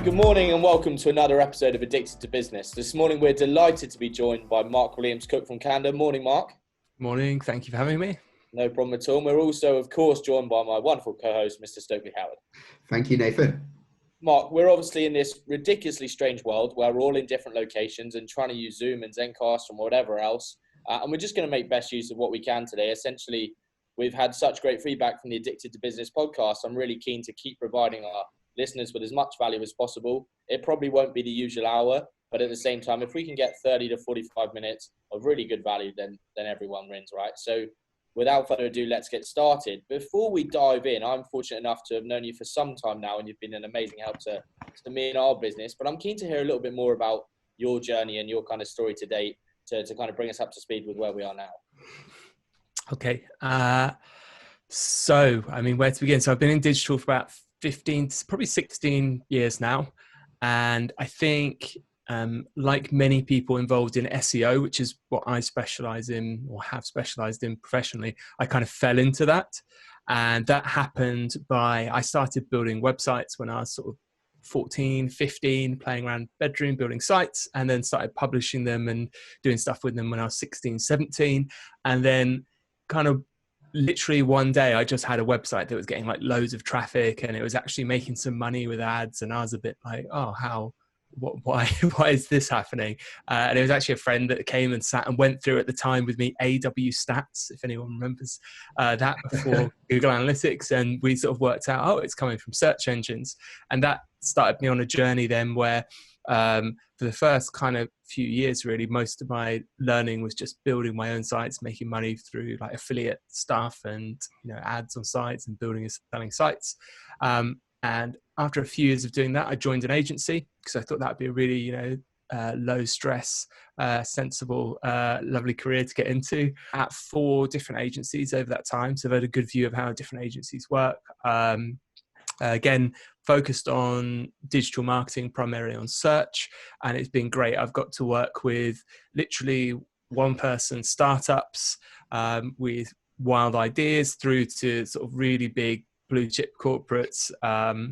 Good morning and welcome to another episode of Addicted to Business. This morning we're delighted to be joined by Mark Williams-Cook from Candour. Morning, Mark. Morning, thank you for having me. No problem at all. We're also, of course, joined by my wonderful co-host, Mr. Stokely Howard. Thank you, Nathan. Mark, we're obviously in this ridiculously strange world where we're all in different locations and trying to use Zoom and Zencast and whatever else. And we're just going to make best use of what we can today. Essentially, we've had such great feedback from the Addicted to Business podcast. I'm really keen to keep providing our listeners with as much value as possible. It probably won't be the usual hour, but at the same time, if we can get 30 to 45 minutes of really good value, then everyone wins, right? So without further ado, let's get started. Before we dive in, I'm fortunate enough to have known you for some time now, and you've been an amazing help to me and our business. But I'm keen to hear a little bit more about your journey and your kind of story to date to kind of bring us up to speed with where we are now. Okay. So, where to begin? So I've been in digital for about 15, probably 16 years now. And I think, like many people involved in SEO, which is what I specialize in or have specialized in professionally, I kind of fell into that. And that happened I started building websites when I was sort of 14, 15, playing around bedroom, building sites, and then started publishing them and doing stuff with them when I was 16, 17. And then kind of literally one day I just had a website that was getting like loads of traffic and it was actually making some money with ads. And I was a bit like, why is this happening? And it was actually a friend that came and sat and went through at the time with me AW Stats, if anyone remembers that, before Google Analytics. And we sort of worked out, it's coming from search engines. And that started me on a journey then where for the first kind of few years, really, most of my learning was just building my own sites, making money through like affiliate stuff and, ads on sites and building and selling sites. And after a few years of doing that, I joined an agency because I thought that'd be a really, low stress, sensible, lovely career to get into, at 4 different agencies over that time. So I've had a good view of how different agencies work. Again, focused on digital marketing, primarily on search, and it's been great. I've got to work with literally one-person startups with wild ideas through to sort of really big blue chip corporates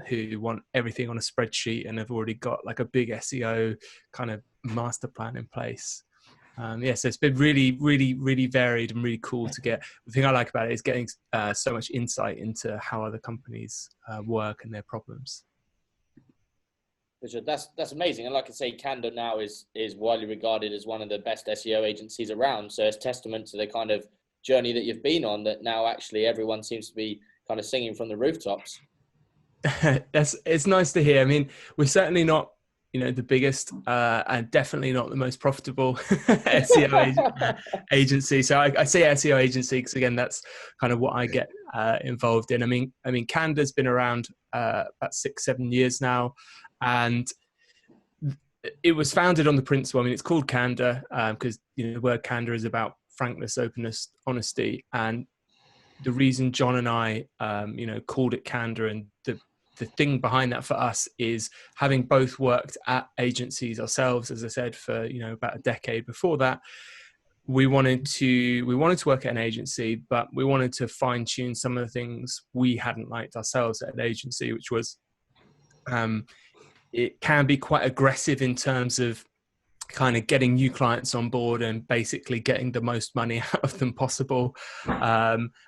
who want everything on a spreadsheet and have already got like a big SEO kind of master plan in place. So it's been really, really, really varied and really cool to get. The thing I like about it is getting so much insight into how other companies work and their problems. That's amazing. And like I say, Candour now is widely regarded as one of the best SEO agencies around. So it's testament to the kind of journey that you've been on, that now actually everyone seems to be kind of singing from the rooftops. It's nice to hear. We're certainly not, the biggest and definitely not the most profitable SEO agency. So I say SEO agency because, again, that's kind of what I get involved in. Candour's been around about 6-7 years now, and it was founded on the principle. It's called Candour because the word Candour is about frankness, openness, honesty, and the reason John and I called it Candour, and the thing behind that for us is, having both worked at agencies ourselves, as I said, for about a decade before that, we wanted to work at an agency, but we wanted to fine tune some of the things we hadn't liked ourselves at an agency, which was it can be quite aggressive in terms of kind of getting new clients on board and basically getting the most money out of them possible,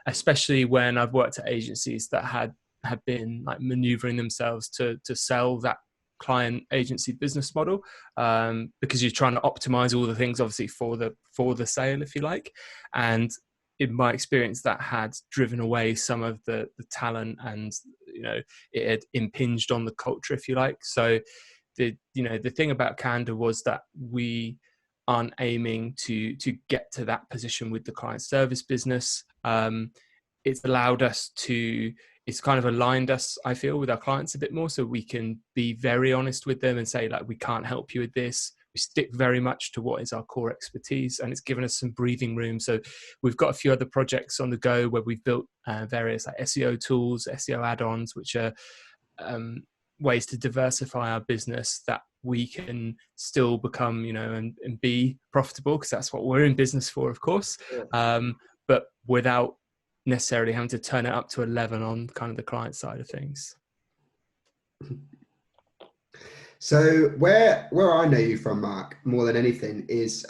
especially when I've worked at agencies that have been like maneuvering themselves to sell that client agency business model, because you're trying to optimize all the things obviously for the sale, if you like. And in my experience, that had driven away some of the talent, and it had impinged on the culture, if you like. So the thing about Candour was that we aren't aiming to get to that position with the client service business. It's allowed us to, it's kind of aligned us, I feel, with our clients a bit more, so we can be very honest with them and say, like, we can't help you with this. We stick very much to what is our core expertise, and it's given us some breathing room. So we've got a few other projects on the go where we've built various like SEO tools, SEO add-ons, which are ways to diversify our business that we can still become, and be profitable, because that's what we're in business for, of course. Yeah. But without necessarily having to turn it up to 11 on kind of the client side of things. So where I know you from, Mark, more than anything, is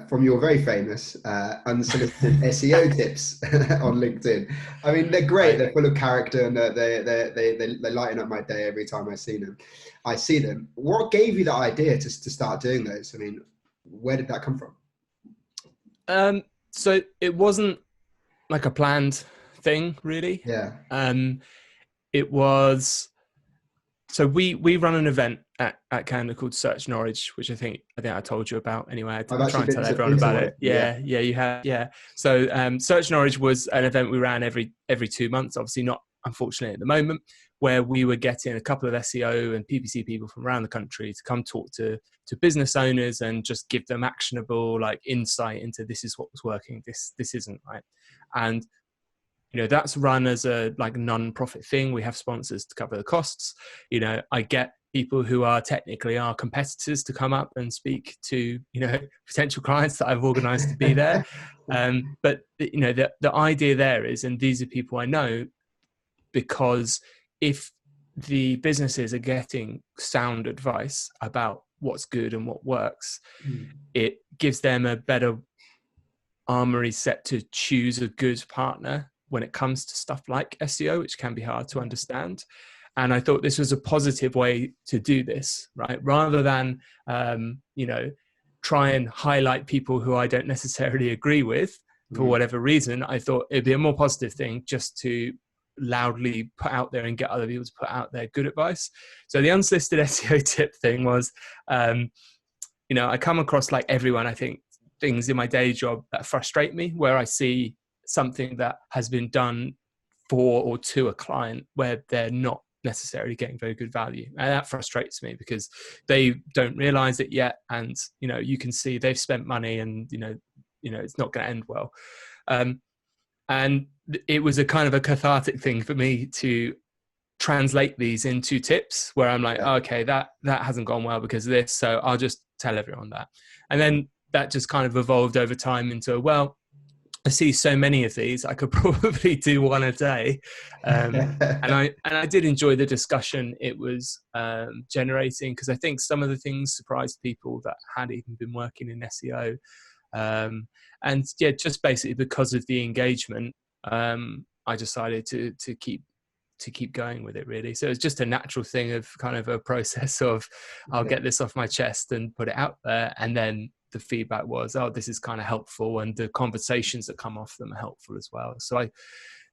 from your very famous unsolicited SEO tips on LinkedIn. I mean, they're great. Right. They're full of character, and they lighten up my day every time I see them. What gave you the idea to start doing those? I mean, where did that come from? So it wasn't like a planned thing, really. Yeah. It was. So we run an event at Candour called Search Norwich, which I think I told you about anyway. I've I actually try and been tell to, everyone been to about one. it. Yeah, you have. Yeah. So Search Norwich was an event we ran every 2 months. Obviously not, unfortunately, at the moment, where we were getting a couple of SEO and PPC people from around the country to come talk to business owners and just give them actionable like insight into this is what was working, this isn't, right. And that's run as a like non-profit thing. We have sponsors to cover the costs. I get people who are technically our competitors to come up and speak to potential clients that I've organized to be there. But the idea there is, and these are people I know, because if the businesses are getting sound advice about what's good and what works, it gives them a better armory set to choose a good partner when it comes to stuff like SEO, which can be hard to understand. And I thought this was a positive way to do this, right? Rather than, try and highlight people who I don't necessarily agree with for whatever reason, I thought it'd be a more positive thing just to loudly put out there and get other people to put out their good advice. So the unsolicited SEO tip thing was, I come across, like everyone, I think, things in my day job that frustrate me, where I see something that has been done for or to a client where they're not necessarily getting very good value. And that frustrates me because they don't realize it yet. And, you can see they've spent money and, it's not going to end well. And it was a kind of a cathartic thing for me to translate these into tips where I'm like, okay, that hasn't gone well because of this. So I'll just tell everyone that. And then that just kind of evolved over time into, well, I see so many of these, I could probably do one a day. And I did enjoy the discussion it was generating, because I think some of the things surprised people that had even been working in SEO. And yeah, just basically because of the engagement, I decided to keep going with it, really. So it's just a natural thing of kind of a process of I'll get this off my chest and put it out there, and then the feedback was, oh, this is kind of helpful, and the conversations that come off them are helpful as well. So I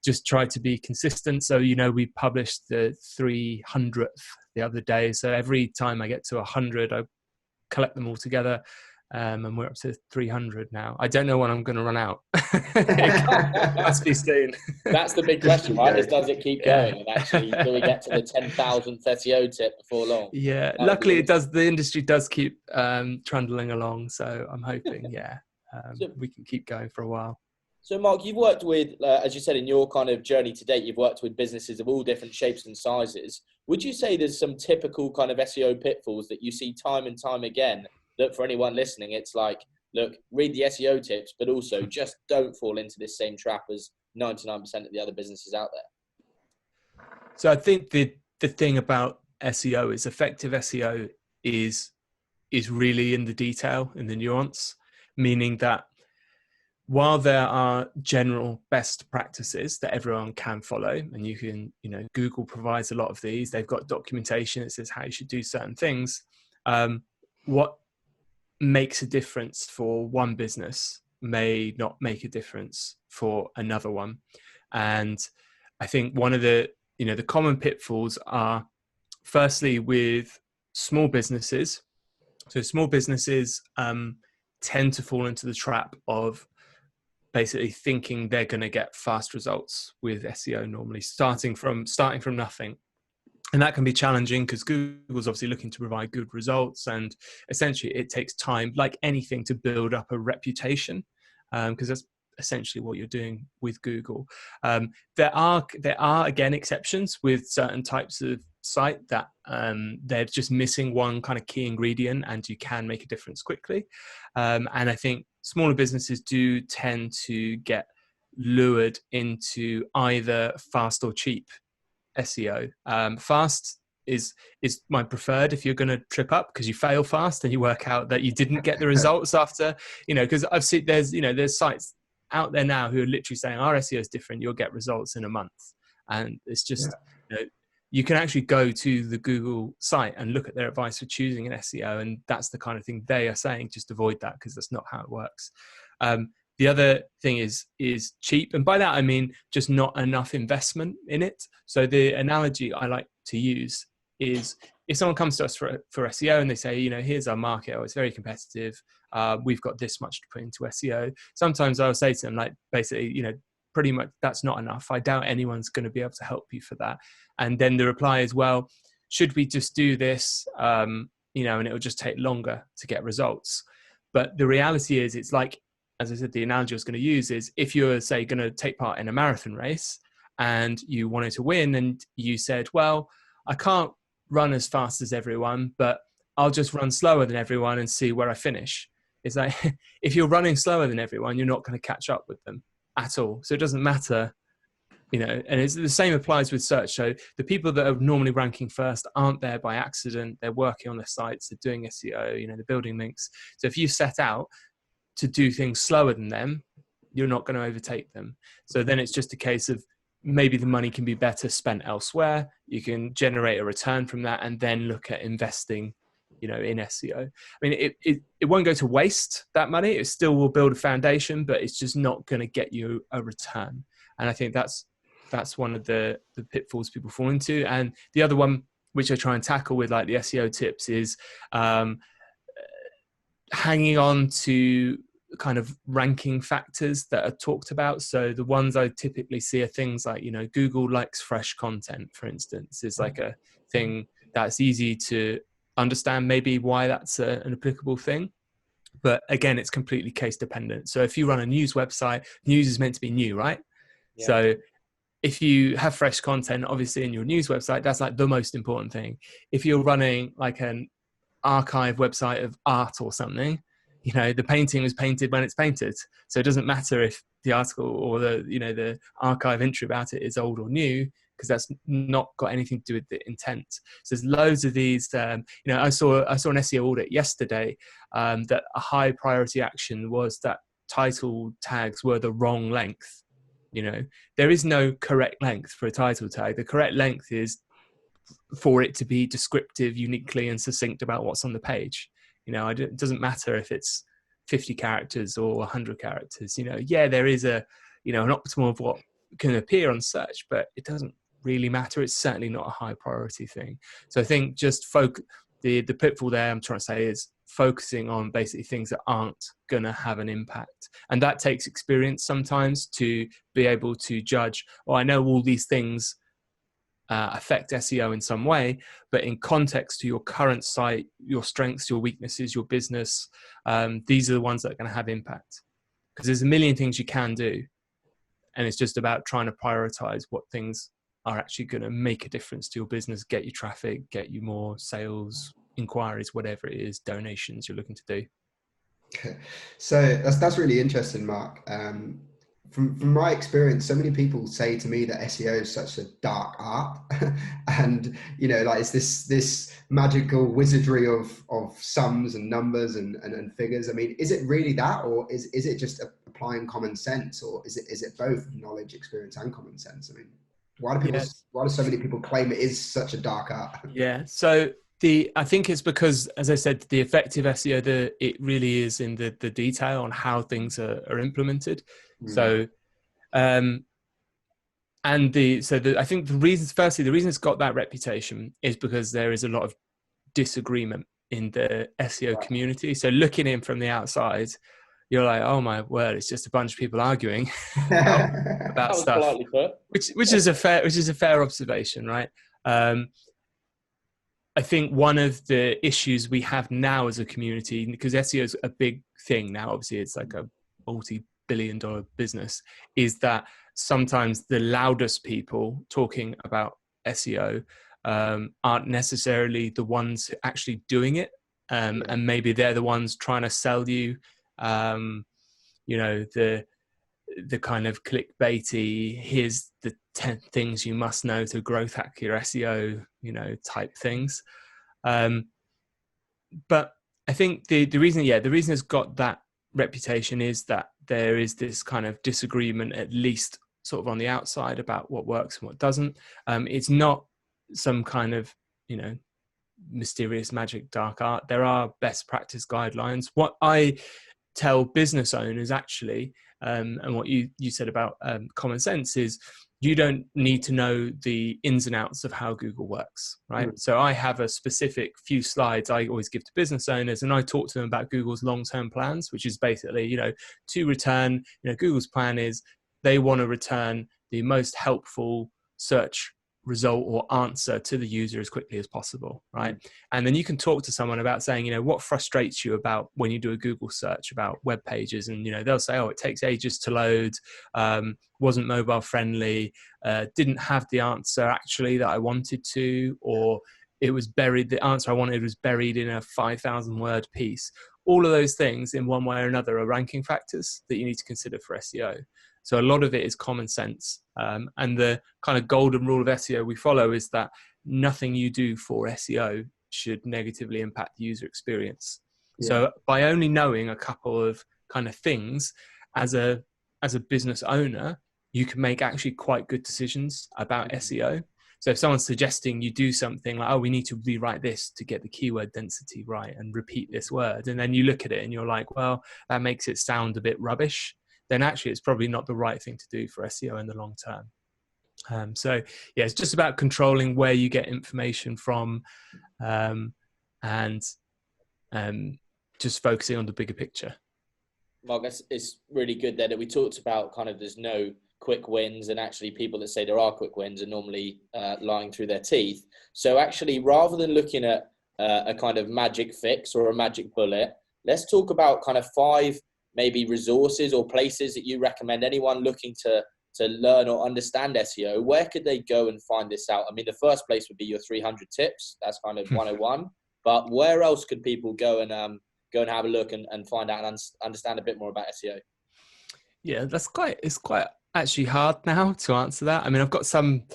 just try to be consistent. So we published the 300th the other day, so every time I get to 100 I collect them all together. And we're up to 300 now. I don't know when I'm going to run out. It must be soon. That's the big question, right? Is does it keep going? And actually, do we get to the 10,000th SEO tip before long? Yeah, luckily it does. The industry does keep trundling along. So I'm hoping, we can keep going for a while. So, Mark, you've worked with, as you said, in your kind of journey to date, you've worked with businesses of all different shapes and sizes. Would you say there's some typical kind of SEO pitfalls that you see time and time again, that for anyone listening, it's like, look, read the SEO tips, but also just don't fall into this same trap as 99% of the other businesses out there? So I think the thing about SEO is effective SEO is really in the detail, in the nuance, meaning that while there are general best practices that everyone can follow, and you can, Google provides a lot of these, they've got documentation that says how you should do certain things. What makes a difference for one business may not make a difference for another one. And I think one of the common pitfalls are, firstly, with small businesses. So small businesses tend to fall into the trap of basically thinking they're going to get fast results with SEO, normally starting from nothing. And that can be challenging because Google's obviously looking to provide good results, and essentially it takes time, like anything, to build up a reputation, because that's essentially what you're doing with Google. There are again exceptions with certain types of site that they're just missing one kind of key ingredient, and you can make a difference quickly. And I think smaller businesses do tend to get lured into either fast or cheap SEO. Fast is my preferred if you're going to trip up, because you fail fast and you work out that you didn't get the results after, because I've seen there's sites out there now who are literally saying our SEO is different, you'll get results in a month. And it's just, you can actually go to the Google site and look at their advice for choosing an SEO. And that's the kind of thing they are saying, just avoid that, because that's not how it works. The other thing is cheap. And by that, I mean, just not enough investment in it. So the analogy I like to use is, if someone comes to us for SEO and they say, here's our market, it's very competitive, we've got this much to put into SEO. Sometimes I'll say to them, like, basically, pretty much that's not enough. I doubt anyone's going to be able to help you for that. And then the reply is, well, should we just do this? And it'll just take longer to get results. But the reality is, it's like, as I said, the analogy I was going to use is, if you're, say, going to take part in a marathon race and you wanted to win, and you said, well, I can't run as fast as everyone, but I'll just run slower than everyone and see where I finish. It's like, if you're running slower than everyone, you're not going to catch up with them at all. So it doesn't matter, and it's the same applies with search. So the people that are normally ranking first aren't there by accident. They're working on their sites, they're doing SEO, they're building links. So if you set out to do things slower than them, you're not going to overtake them. So then it's just a case of, maybe the money can be better spent elsewhere. You can generate a return from that, and then look at investing, in SEO. I mean, it won't go to waste, that money. It still will build a foundation, but it's just not going to get you a return. And I think that's one of the pitfalls people fall into. And the other one, which I try and tackle with like the SEO tips, is hanging on to kind of ranking factors that are talked about. So the ones I typically see are things like, Google likes fresh content, for instance, is like a thing that's easy to understand, maybe why that's an applicable thing. But again, it's completely case dependent. So if you run a news website, news is meant to be new, right? Yeah. So if you have fresh content, obviously in your news website, that's like the most important thing. If you're running like an archive website of art or something, the painting was painted when it's painted. So it doesn't matter if the article or the archive entry about it is old or new, because that's not got anything to do with the intent. So there's loads of these, I saw an SEO audit yesterday that a high priority action was that title tags were the wrong length. There is no correct length for a title tag. The correct length is for it to be descriptive, uniquely and succinct about what's on the page. It doesn't matter if it's 50 characters or 100 characters. There is an optimal of what can appear on search, but it doesn't really matter. It's certainly not a high priority thing. So I think just the pitfall there I'm trying to say is focusing on basically things that aren't going to have an impact. And that takes experience sometimes to be able to judge, I know all these things affect SEO in some way, but in context to your current site, your strengths, your weaknesses, your business, these are the ones that are going to have impact. Because there's a million things you can do, and it's just about trying to prioritize what things are actually going to make a difference to your business, get you traffic, get you more sales, inquiries, whatever it is, donations you're looking to do. Okay. So that's really interesting, Mark. From my experience, so many people say to me that SEO is such a dark art, and like it's this magical wizardry of sums and numbers and figures. I mean, is it really that, or is it just applying common sense, or is it both knowledge, experience, and common sense? I mean, why do so many people claim it is such a dark art? Yeah. So I think it's because, as I said, the effective SEO, it really is in the detail on how things are implemented. So, I think the reason it's got that reputation is because there is a lot of disagreement in the SEO community. So looking in from the outside, you're like, oh my word, it's just a bunch of people arguing about stuff, which is a fair observation, right? I think one of the issues we have now as a community, because SEO is a big thing now, obviously it's like a multi-billion-dollar business, is that sometimes the loudest people talking about SEO aren't necessarily the ones actually doing it, and maybe they're the ones trying to sell you, the kind of clickbaity, here's the 10 things you must know to growth hack your SEO, type things. But I think the reason it's got that reputation is that there is this kind of disagreement, at least sort of on the outside, about what works and what doesn't. It's not some kind of, mysterious magic dark art. There are best practice guidelines. What I tell business owners actually, and what you said about common sense, is you don't need to know the ins and outs of how Google works, right? So I have a specific few slides I always give to business owners, and I talk to them about Google's long-term plans, which is basically, to return, Google's plan is they want to return the most helpful search result or answer to the user as quickly as possible, right? And then you can talk to someone about saying, what frustrates you about when you do a Google search about web pages, and they'll say, oh, it takes ages to load, wasn't mobile friendly, didn't have the answer actually that I wanted to, or it was buried, the answer I wanted was buried in a 5,000 word piece. All of those things in one way or another are ranking factors that you need to consider for SEO. So a lot of it is common sense. And the kind of golden rule of SEO we follow is that nothing you do for SEO should negatively impact the user experience. Yeah. So by only knowing a couple of kind of things as a business owner, you can make actually quite good decisions about SEO. So if someone's suggesting you do something like, oh, we need to rewrite this to get the keyword density right and repeat this word, and then you look at it and you're like, well, that makes it sound a bit rubbish, then actually it's probably not the right thing to do for SEO in the long term. So yeah, it's just about controlling where you get information from, and just focusing on the bigger picture. Mark, it's really good there that we talked about kind of there's no quick wins, and actually people that say there are quick wins are normally lying through their teeth. So actually, rather than looking at a kind of magic fix or a magic bullet, let's talk about kind of 5 maybe resources or places that you recommend anyone looking to learn or understand SEO. Where could they go and find this out? I mean, the first place would be your 300 tips. That's kind of 101. But where else could people go and have a look and find out and understand a bit more about SEO? Yeah, it's quite actually hard now to answer that. I mean, I've got some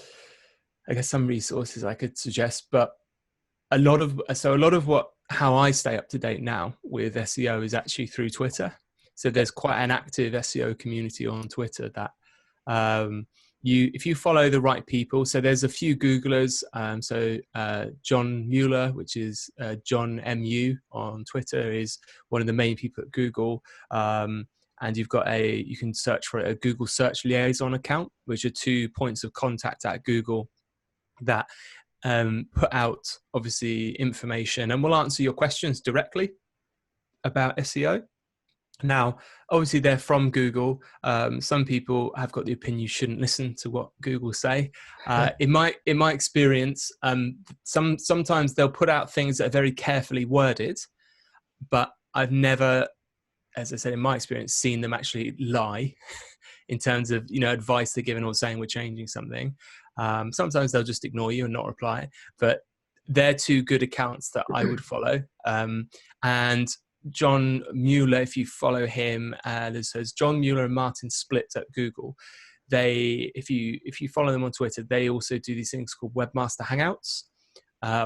resources I could suggest, but a lot of how I stay up to date now with SEO is actually through Twitter. So there's quite an active SEO community on Twitter that if you follow the right people, so there's a few Googlers. John Mueller, which is John MU on Twitter, is one of the main people at Google. And you can search for a Google Search Liaison account, which are 2 points of contact at Google that put out obviously information and will answer your questions directly about SEO. Now, obviously, they're from Google. Some people have got the opinion you shouldn't listen to what Google say. In my experience, sometimes they'll put out things that are very carefully worded, but I've never, as I said, in my experience, seen them actually lie in terms of advice they're giving or saying we're changing something. Sometimes they'll just ignore you and not reply, but they're 2 good accounts that I would follow. And John Mueller, if you follow him, there's John Mueller and Martin Splitt at Google. If you follow them on Twitter, they also do these things called Webmaster Hangouts,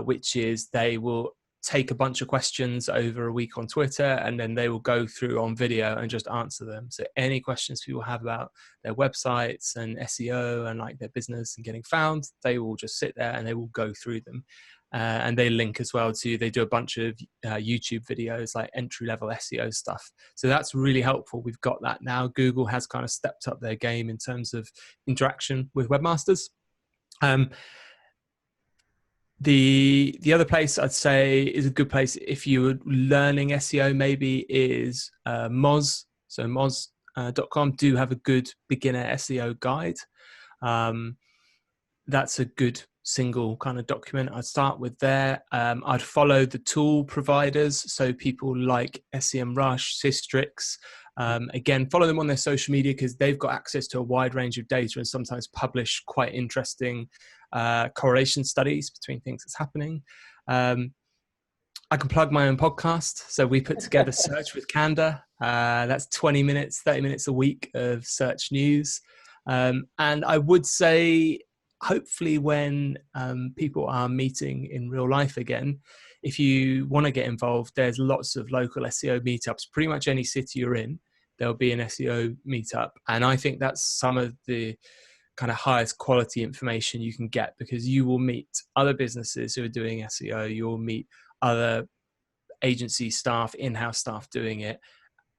which is they will take a bunch of questions over a week on Twitter, and then they will go through on video and just answer them. So any questions people have about their websites and SEO and like their business and getting found, they will just sit there and they will go through them. And they link as well they do a bunch of YouTube videos, like entry-level SEO stuff. So that's really helpful. We've got that now. Google has kind of stepped up their game in terms of interaction with webmasters. The other place I'd say is a good place if you're learning SEO maybe is Moz. So Moz.com do have a good beginner SEO guide. That's a good single kind of document. I'd start with there. I'd follow the tool providers. So people like SEMrush, Systrix. Again, follow them on their social media because they've got access to a wide range of data and sometimes publish quite interesting correlation studies between things that's happening. I can plug my own podcast. So we put together Search with Canda. That's 20 minutes, 30 minutes a week of search news. And I would say, hopefully when people are meeting in real life again, if you want to get involved, there's lots of local SEO meetups. Pretty much any city you're in, there'll be an SEO meetup. And I think that's some of the kind of highest quality information you can get, because you will meet other businesses who are doing SEO. You'll meet other agency staff, in-house staff doing it.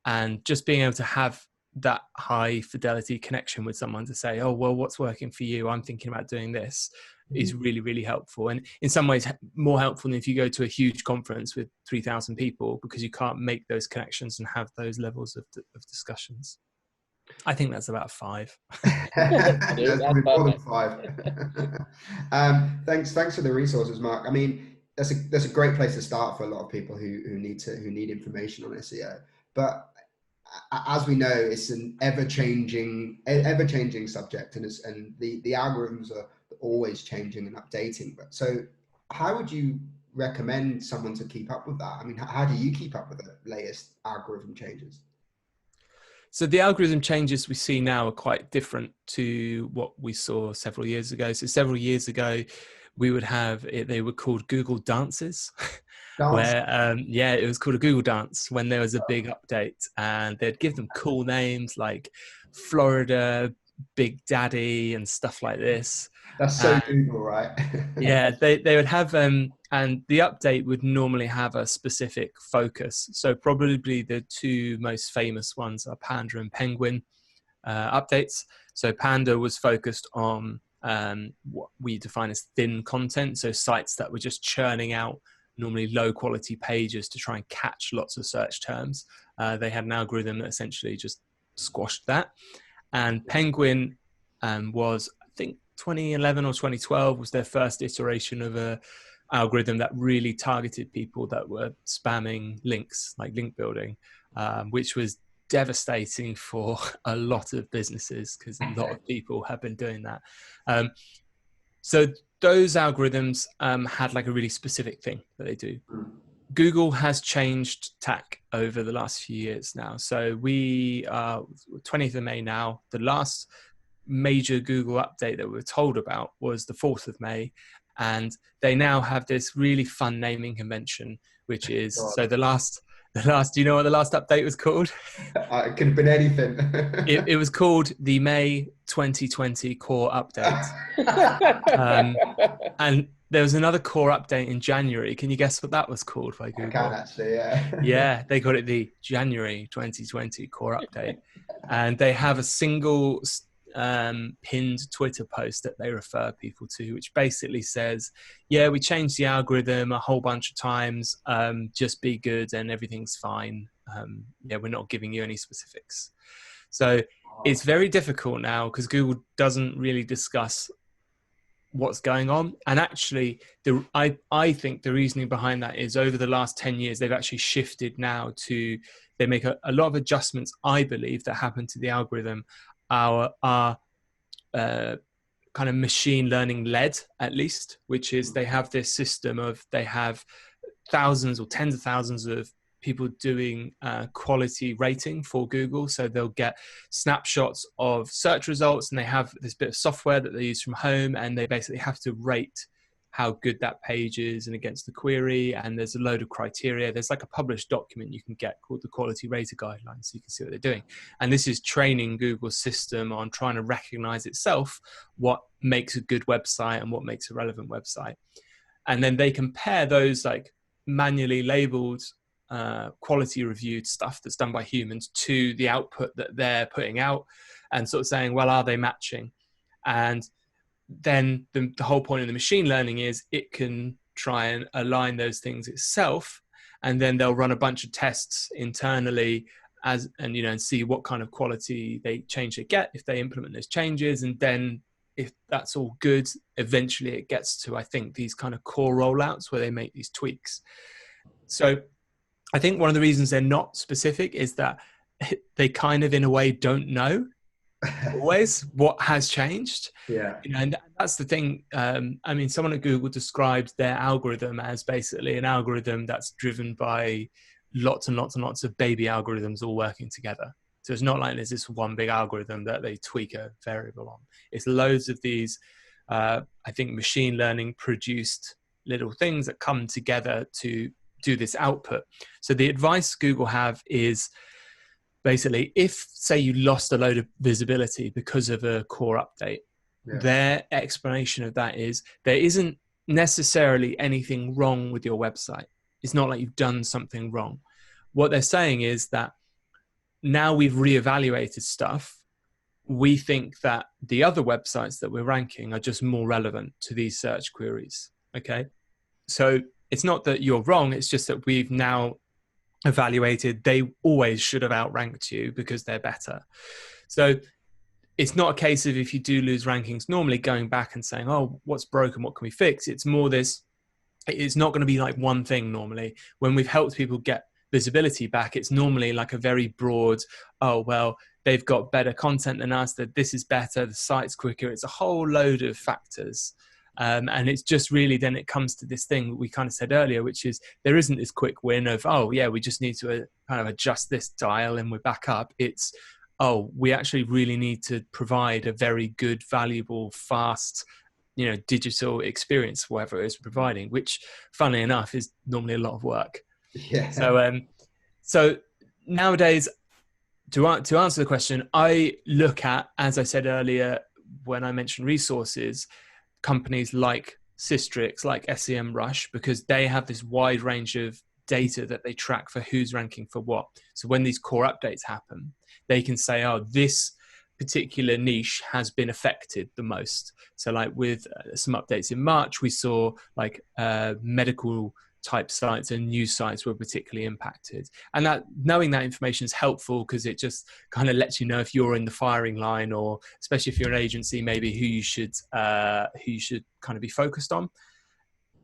And just being able to have that high fidelity connection with someone to say, oh, well, what's working for you? I'm thinking about doing this, is really, really helpful. And in some ways more helpful than if you go to a huge conference with 3,000 people, because you can't make those connections and have those levels of discussions. I think that's about 5. That's probably more than 5. Thanks for the resources, Mark. I mean, that's a great place to start for a lot of people who need information on SEO. But as we know, it's an ever-changing subject, and the algorithms are always changing and updating. But so, how would you recommend someone to keep up with that? I mean, how do you keep up with the latest algorithm changes? So the algorithm changes we see now are quite different to what we saw several years ago. So several years ago, we would have it, they were called Google Dances. Where it was called a Google Dance when there was a big update, and they'd give them cool names like Florida Big Daddy and stuff like this. That's so Google, right? Yeah, they would have and the update would normally have a specific focus. So probably the 2 most famous ones are Panda and Penguin updates. So Panda was focused on what we define as thin content, so sites that were just churning out normally low quality pages to try and catch lots of search terms. They had an algorithm that essentially just squashed that. And Penguin was, I think 2011 or 2012 was their first iteration of a algorithm that really targeted people that were spamming links, like link building, which was devastating for a lot of businesses, because a lot of people have been doing that. So those algorithms had like a really specific thing that they do. Google has changed tack over the last few years now. So we are 20th of May now. The last major Google update that we were told about was the 4th of May. And they now have this really fun naming convention, which is, so the last, do you know what the last update was called? It could have been anything. It was called the May 2020 Core Update. And there was another core update in January. Can you guess what that was called by Google? I can actually, yeah. Yeah, they called it the January 2020 Core Update. And they have a single pinned Twitter post that they refer people to, which basically says, yeah, we changed the algorithm a whole bunch of times. Just be good and everything's fine. Yeah, we're not giving you any specifics. So it's very difficult now because Google doesn't really discuss what's going on. And actually, I think the reasoning behind that is over the last 10 years, they've actually shifted now to, they make a lot of adjustments, I believe, that happen to the algorithm are kind of machine learning led, at least, which is they have this system of, they have thousands or tens of thousands of people doing quality rating for Google. So they'll get snapshots of search results, and they have this bit of software that they use from home, and they basically have to rate how good that page is and against the query. And there's a load of criteria. There's like a published document you can get called the Quality Rater Guidelines, so you can see what they're doing. And this is training Google's system on trying to recognize itself what makes a good website and what makes a relevant website. And then they compare those like manually labeled quality reviewed stuff that's done by humans to the output that they're putting out, and sort of saying, well, are they matching? And then the whole point of the machine learning is it can try and align those things itself, and then they'll run a bunch of tests internally and see what kind of quality they change they get if they implement those changes. And then if that's all good, eventually it gets to, I think, these kind of core rollouts where they make these tweaks. So I think one of the reasons they're not specific is that they kind of, in a way, don't know always what has changed. Yeah. And that's the thing. I mean, someone at Google described their algorithm as basically an algorithm that's driven by lots and lots and lots of baby algorithms all working together. So it's not like there's this one big algorithm that they tweak a variable on. It's loads of these, I think, machine learning produced little things that come together to do this output. So the advice Google have is basically, if, say, you lost a load of visibility because of a core update, their explanation of that is there isn't necessarily anything wrong with your website. It's not like you've done something wrong. What they're saying is that now we've reevaluated stuff. We think that the other websites that we're ranking are just more relevant to these search queries. Okay. So it's not that you're wrong. It's just that we've now evaluated they always should have outranked you because they're better. So it's not a case of, if you do lose rankings, normally going back and saying, oh, what's broken? What can we fix? It's more this, it's not going to be like one thing normally. When we've helped people get visibility back, it's normally like a very broad, oh, well, they've got better content than us, that this is better, the site's quicker. It's a whole load of factors. And it's just really, then it comes to this thing that we kind of said earlier, which is there isn't this quick win of, oh yeah, we just need to kind of adjust this dial and we're back up. It's, oh, we actually really need to provide a very good, valuable, fast, digital experience for whatever it is providing, which funnily enough is normally a lot of work. Yeah. So nowadays, to answer the question, I look at, as I said earlier, when I mentioned resources, companies like Systrix, like SEMrush, because they have this wide range of data that they track for who's ranking for what. So when these core updates happen, they can say, oh, this particular niche has been affected the most. So like with some updates in March, we saw like medical type sites and news sites were particularly impacted. And that, knowing that information is helpful because it just kind of lets you know if you're in the firing line, or especially if you're an agency, maybe who you should kind of be focused on.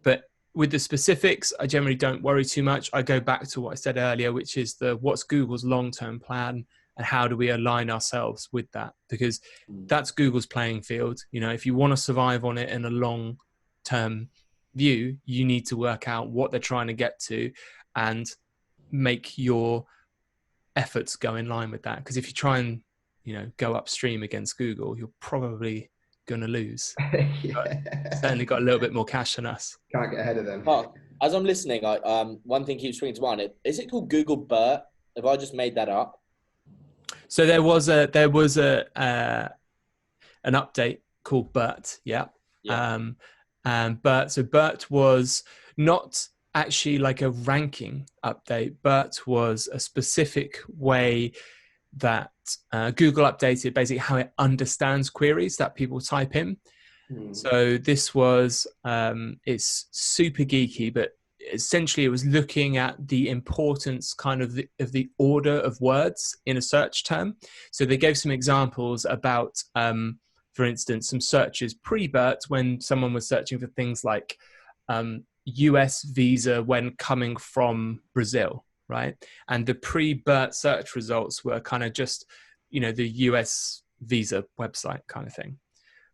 But with the specifics, I generally don't worry too much. I go back to what I said earlier, which is what's Google's long-term plan and how do we align ourselves with that? Because that's Google's playing field. If you want to survive on it in a long-term view, you need to work out what they're trying to get to and make your efforts go in line with that. Because if you try and go upstream against Google, you're probably going to lose. Certainly got a little bit more cash than us. Can't get ahead of them. Oh, as I'm listening, one thing keeps springing to mind. Is it called Google Bert? Have I just made that up? So there was an update called Bert. Yeah. And Bert was not actually like a ranking update. Bert was a specific way that Google updated basically how it understands queries that people type in. So this was, it's super geeky, but essentially it was looking at the importance kind of the order of words in a search term. So they gave some examples about, for instance, some searches pre-Bert when someone was searching for things like US visa when coming from Brazil, right? And the pre-Bert search results were kind of just, the US visa website kind of thing.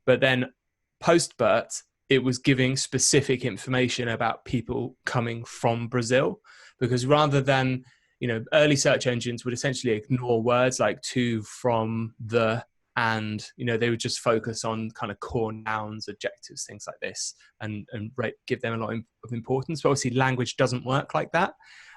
But then post-Bert, it was giving specific information about people coming from Brazil, because rather than, early search engines would essentially ignore words like to, from, the, and, they would just focus on kind of core nouns, adjectives, things like this, and give them a lot of importance. But obviously language doesn't work like that.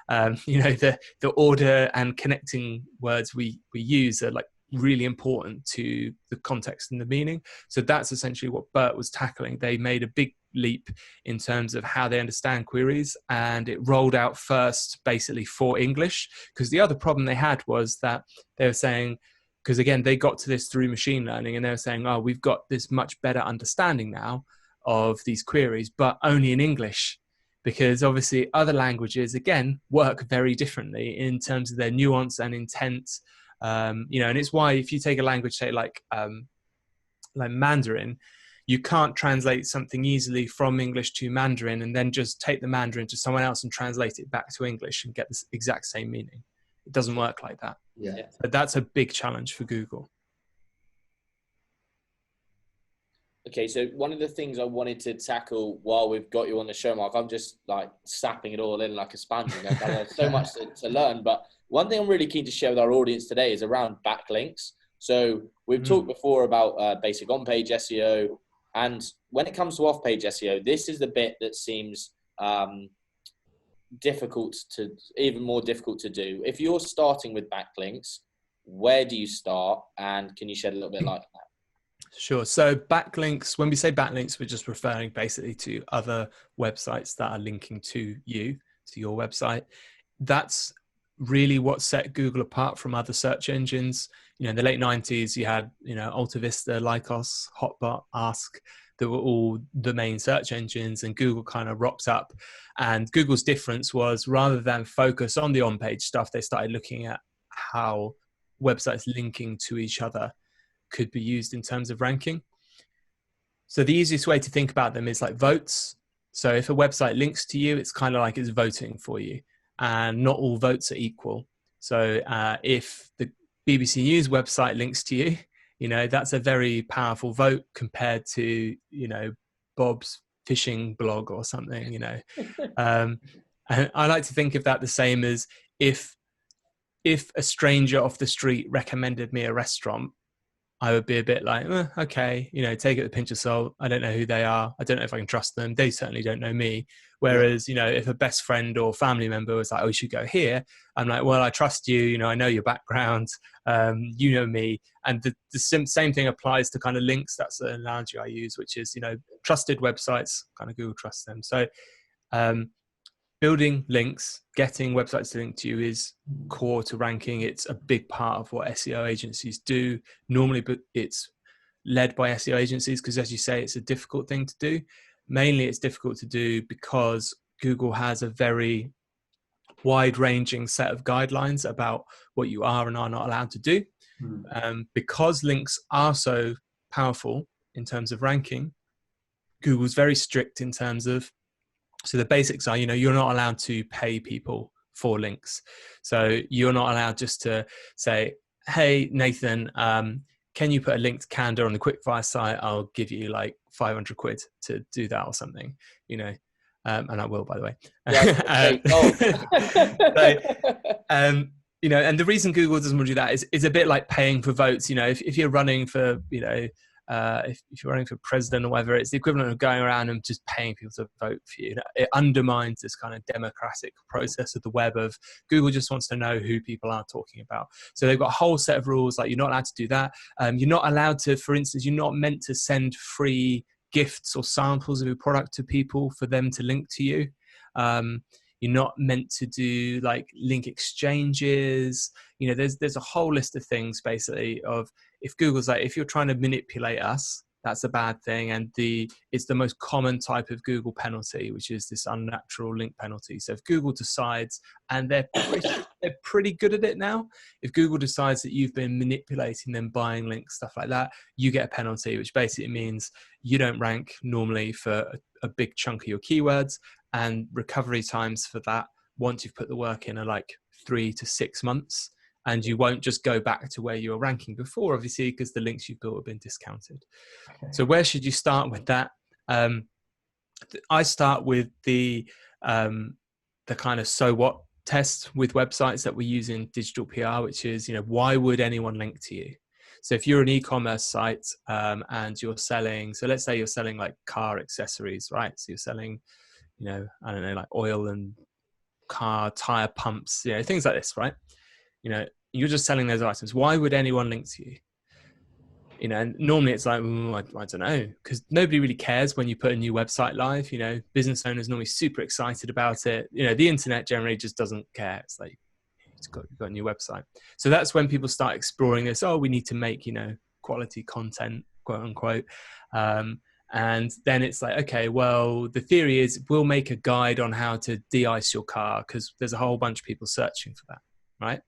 The order and connecting words we use are like really important to the context and the meaning. So that's essentially what Bert was tackling. They made a big leap in terms of how they understand queries, and it rolled out first basically for English, because the other problem they had was that they were saying, because again, they got to this through machine learning, and they were saying, oh, we've got this much better understanding now of these queries, but only in English. Because obviously other languages, again, work very differently in terms of their nuance and intent. And it's why if you take a language, say like Mandarin, you can't translate something easily from English to Mandarin and then just take the Mandarin to someone else and translate it back to English and get the exact same meaning. It doesn't work like that. Yeah. But that's a big challenge for Google. Okay, so one of the things I wanted to tackle while we've got you on the show, Mark, I'm just like sapping it all in like a sponge. You know, there's so much to learn. But one thing I'm really keen to share with our audience today is around backlinks. So we've talked before about basic on-page SEO. And when it comes to off-page SEO, this is the bit that seems even more difficult to do. If you're starting with backlinks, where do you start? And can you shed a little bit light on that? Sure. So backlinks, when we say backlinks, we're just referring basically to other websites that are linking to you, to your website. That's really what set Google apart from other search engines. You know, in the late 90s, you had, you know, Alta Vista, Lycos, Hotbot, Ask, that were all the main search engines, and Google kind of rocked up. And Google's difference was, rather than focus on the on-page stuff, they started looking at how websites linking to each other could be used in terms of ranking. So the easiest way to think about them is like votes. So if a website links to you, it's kind of like it's voting for you, and not all votes are equal. So if the BBC News website links to you, you know, that's a very powerful vote compared to, you know, Bob's fishing blog or something, you know. And I like to think of that the same as if a stranger off the street recommended me a restaurant, I would be a bit like, okay, you know, take it with a pinch of salt. I don't know who they are. I don't know if I can trust them. They certainly don't know me. Whereas, you know, if a best friend or family member was like, oh, you should go here, I'm like, well, I trust you. You know, I know your background. You know me. And the same thing applies to kind of links. That's the analogy I use, which is, you know, trusted websites, kind of Google trusts them. So building links, getting websites to link to you is core to ranking. It's a big part of what SEO agencies do normally, but it's led by SEO agencies because, as you say, it's a difficult thing to do. Mainly it's difficult to do because Google has a very wide-ranging set of guidelines about what you are and are not allowed to do. Because links are so powerful in terms of ranking, Google's very strict in terms of, so the basics are, you know, you're not allowed to pay people for links. So you're not allowed just to say, hey, Nathan, can you put a link to Candour on the quickfire site? I'll give you like 500 quid to do that or something, you know. And I will, by the way. You know, and the reason Google doesn't want to do that is a bit like paying for votes. You know, if you're running for, you know, if you're running for president or whatever, it's the equivalent of going around and just paying people to vote for you. It undermines this kind of democratic process of the web of Google just wants to know who people are talking about. So they've got a whole set of rules, like you're not allowed to do that. You're not allowed to, for instance, you're not meant to send free gifts or samples of your product to people for them to link to you. You're not meant to do like link exchanges. You know, there's a whole list of things basically of, if Google's like, if you're trying to manipulate us, that's a bad thing. And it's the most common type of Google penalty, which is this unnatural link penalty. So if Google decides, and they're pretty good at it now, if Google decides that you've been manipulating them, buying links, stuff like that, you get a penalty, which basically means you don't rank normally for a big chunk of your keywords, and recovery times for that, once you've put the work in, are like 3 to 6 months. And you won't just go back to where you were ranking before, obviously, because the links you've built have been discounted. Okay. So where should you start with that? I start with the kind of so what test with websites that we use in digital PR, which is, you know, why would anyone link to you? So if you're an e-commerce site and you're selling, so let's say you're selling like car accessories, right? So you're selling, you know, I don't know, like oil and car tire pumps, you know, things like this, right? You know, you're just selling those items. Why would anyone link to you? You know, and normally it's like, I don't know, because nobody really cares when you put a new website live. You know, business owners normally super excited about it. You know, the internet generally just doesn't care. It's like, you've got a new website. So that's when people start exploring this. Oh, we need to make, you know, quality content, quote unquote. And then it's like, okay, well, the theory is we'll make a guide on how to de-ice your car, because there's a whole bunch of people searching for that, right?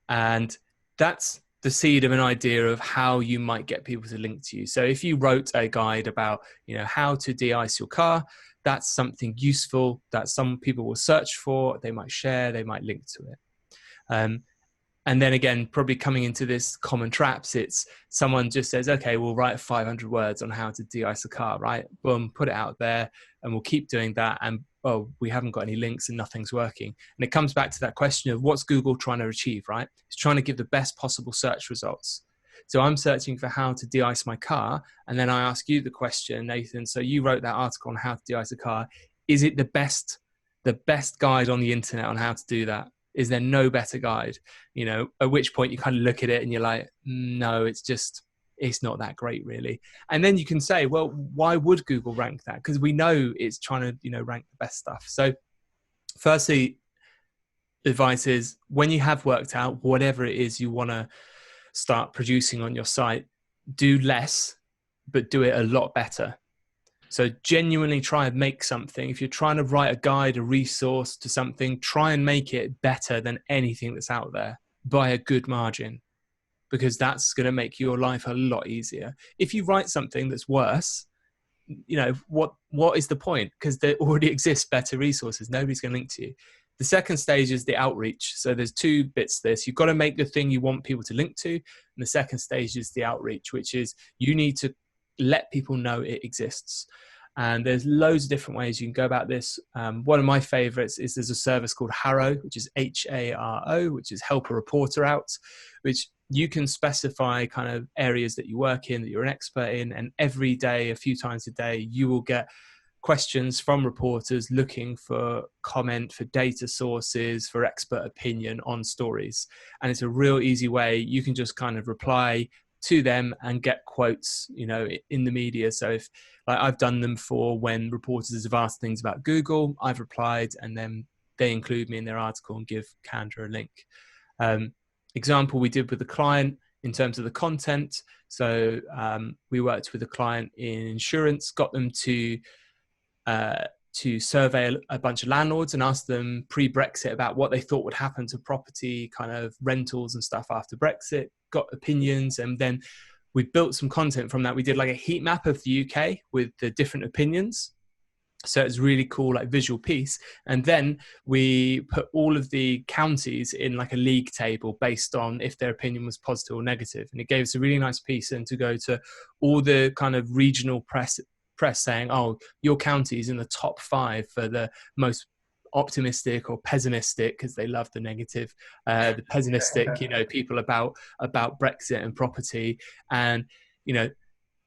And that's the seed of an idea of how you might get people to link to you. So if you wrote a guide about, you know, how to de-ice your car, that's something useful that some people will search for, they might share, they might link to it. And then again, probably coming into this common traps, it's someone just says, okay, we'll write 500 words on how to de-ice a car, right? Boom, put it out there, and we'll keep doing that. And, oh, we haven't got any links and nothing's working. And it comes back to that question of what's Google trying to achieve, right? It's trying to give the best possible search results. So I'm searching for how to de-ice my car. And then I ask you the question, Nathan, so you wrote that article on how to de-ice a car. Is it the best guide on the internet on how to do that? Is there no better guide? You know, at which point you kind of look at it and you're like, no, it's not that great really. And then you can say, well, why would Google rank that? Because we know it's trying to, you know, rank the best stuff. So firstly, advice is when you have worked out whatever it is you want to start producing on your site, do less, but do it a lot better. So genuinely try and make something. If you're trying to write a guide, a resource to something, try and make it better than anything that's out there by a good margin, because that's going to make your life a lot easier. If you write something that's worse, you know, what is the point? Because there already exists better resources. Nobody's going to link to you. The second stage is the outreach. So there's two bits to this. You've got to make the thing you want people to link to. And the second stage is the outreach, which is you need to let people know it exists. And there's loads of different ways you can go about this. One of my favorites is there's a service called Haro, which is Haro, which is help a reporter out, which you can specify kind of areas that you work in, that you're an expert in. And every day, a few times a day, you will get questions from reporters looking for comment, for data sources, for expert opinion on stories. And it's a real easy way. You can just kind of reply to them and get quotes, you know, in the media. So if, like, I've done them for when reporters have asked things about Google, I've replied and then they include me in their article and give Candour a link. Example we did with the client in terms of the content. So we worked with a client in insurance, got them to survey a bunch of landlords and ask them pre-Brexit about what they thought would happen to property kind of rentals and stuff after Brexit, got opinions, and then we built some content from that. We did like a heat map of the UK with the different opinions. So it's really cool, like visual piece. And then we put all of the counties in like a league table based on if their opinion was positive or negative. And it gave us a really nice piece and to go to all the kind of regional press saying, oh, your county is in the top 5 for the most optimistic or pessimistic, because they love the negative, the pessimistic, you know, people about Brexit and property. And, you know,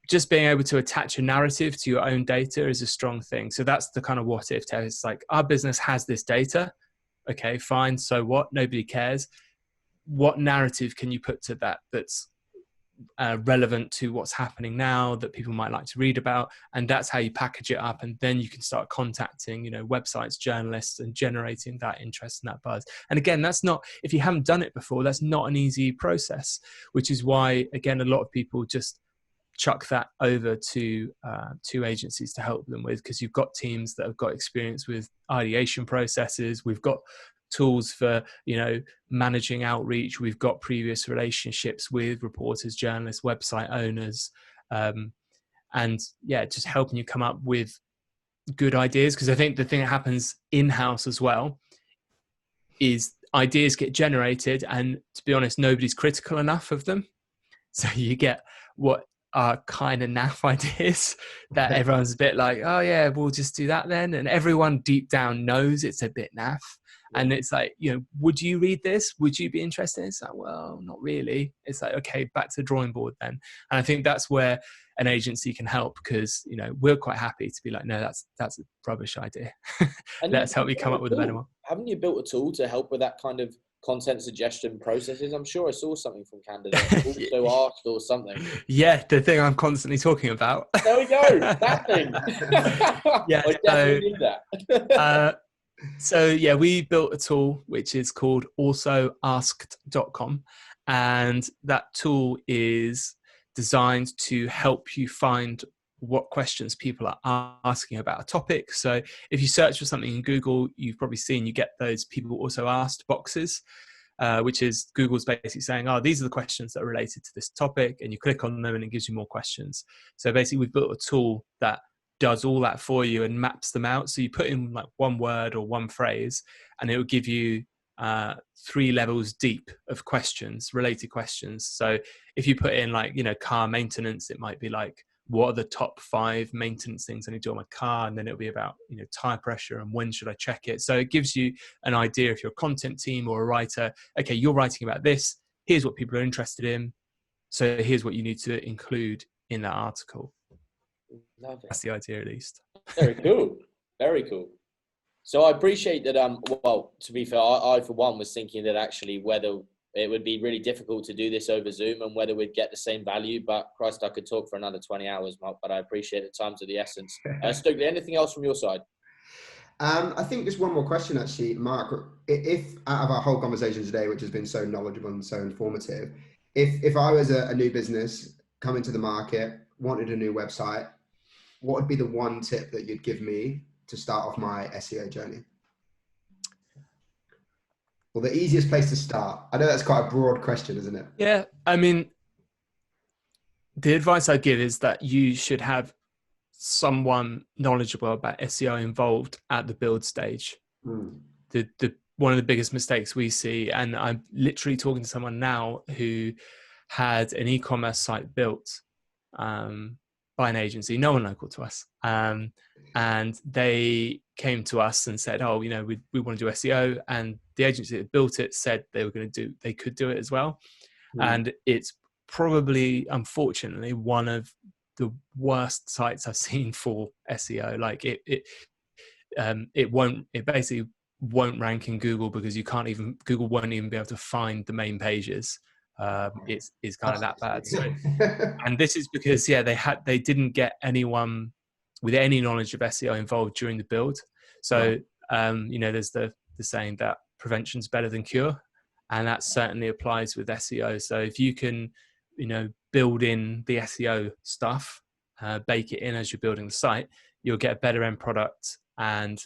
just being able to attach a narrative to your own data is a strong thing. So that's the kind of what if test. It's like, our business has this data. Okay, fine. So what? Nobody cares. What narrative can you put to that that's relevant to what's happening now that people might like to read about? And that's how you package it up. And then you can start contacting, you know, websites, journalists, and generating that interest and that buzz. And again, that's not, if you haven't done it before, that's not an easy process, which is why, again, a lot of people just chuck that over to agencies to help them with, because you've got teams that have got experience with ideation processes. We've got tools for, you know, managing outreach. We've got previous relationships with reporters, journalists, website owners, and yeah, just helping you come up with good ideas. Because I think the thing that happens in-house as well is ideas get generated, and to be honest, nobody's critical enough of them. So you get what are kind of naff ideas that everyone's a bit like, oh yeah, we'll just do that then. And everyone deep down knows it's a bit naff. And it's like, you know, would you read this? Would you be interested? It's like, well, not really. It's like, okay, back to the drawing board then. And I think that's where an agency can help, because, you know, we're quite happy to be like, no, that's a rubbish idea. Let's help you come up with a better one. Haven't you built a tool to help with that kind of content suggestion processes? I'm sure I saw something from Canada also asked or something. Yeah, the thing I'm constantly talking about. There we go. That thing. Yeah, I definitely need that. So yeah, we built a tool which is called alsoasked.com, and that tool is designed to help you find what questions people are asking about a topic. So if you search for something in Google, you've probably seen you get those people also asked boxes, which is Google's basically saying, oh, these are the questions that are related to this topic, and you click on them and it gives you more questions. So basically we've built a tool that does all that for you and maps them out. So you put in like one word or one phrase and it will give you 3 levels deep of questions, related questions. So if you put in like, car maintenance, it might be like, what are the top 5 maintenance things I need to do on my car? And then it'll be about, tire pressure and when should I check it? So it gives you an idea if you're a content team or a writer, okay, you're writing about this. Here's what people are interested in. So here's what you need to include in that article. Love it. That's the idea, at least. Very cool. Very cool. So I appreciate that. Well, to be fair, I for one was thinking that actually whether it would be really difficult to do this over Zoom and whether we'd get the same value. But Christ, I could talk for another 20 hours, Mark, but I appreciate the time's of the essence. Stokely, anything else from your side? I think just one more question, actually, Mark. If out of our whole conversation today, which has been so knowledgeable and so informative, if I was a new business coming to the market, wanted a new website, what would be the one tip that you'd give me to start off my SEO journey? Well, the easiest place to start. I know that's quite a broad question, isn't it? Yeah. I mean, the advice I give is that you should have someone knowledgeable about SEO involved at the build stage. The one of the biggest mistakes we see, and I'm literally talking to someone now who had an e-commerce site built by an agency, no one local to us. And they came to us and said, oh, we want to do SEO. And the agency that built it said they could do it as well. And it's probably, unfortunately, one of the worst sites I've seen for SEO. Like it basically won't rank in Google because Google won't even be able to find the main pages. It's kind of that bad. So, and this is because they didn't get anyone with any knowledge of SEO involved during the build. So there's the saying that prevention's better than cure, and that certainly applies with SEO. So if you can build in the SEO stuff, bake it in as you're building the site, you'll get a better end product, and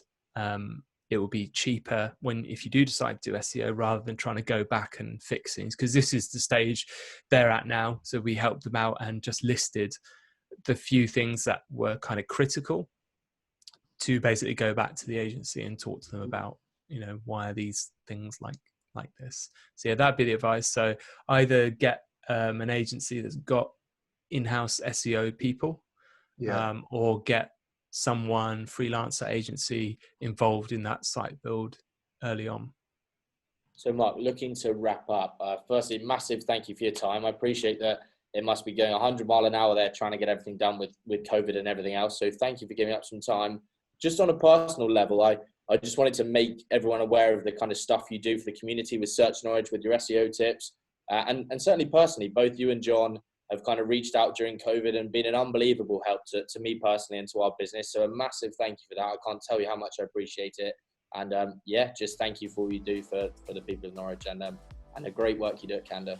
it will be cheaper if you do decide to do SEO rather than trying to go back and fix things, because this is the stage they're at now. So we helped them out and just listed the few things that were kind of critical to basically go back to the agency and talk to them about, why are these things like this. So yeah, that'd be the advice. So either get an agency that's got in-house SEO people, or get someone, freelancer agency, involved in that site build early on. So Mark, looking to wrap up, firstly, massive thank you for your time. I appreciate that it must be going 100 miles an hour there trying to get everything done with COVID and everything else. So thank you for giving up some time. Just on a personal level, I just wanted to make everyone aware of the kind of stuff you do for the community with Search Knowledge, with your SEO tips. And certainly personally, both you and John have kind of reached out during COVID and been an unbelievable help to me personally and to our business. So a massive thank you for that. I can't tell you how much I appreciate it. And just thank you for all you do for the people of Norwich and the great work you do at Candour.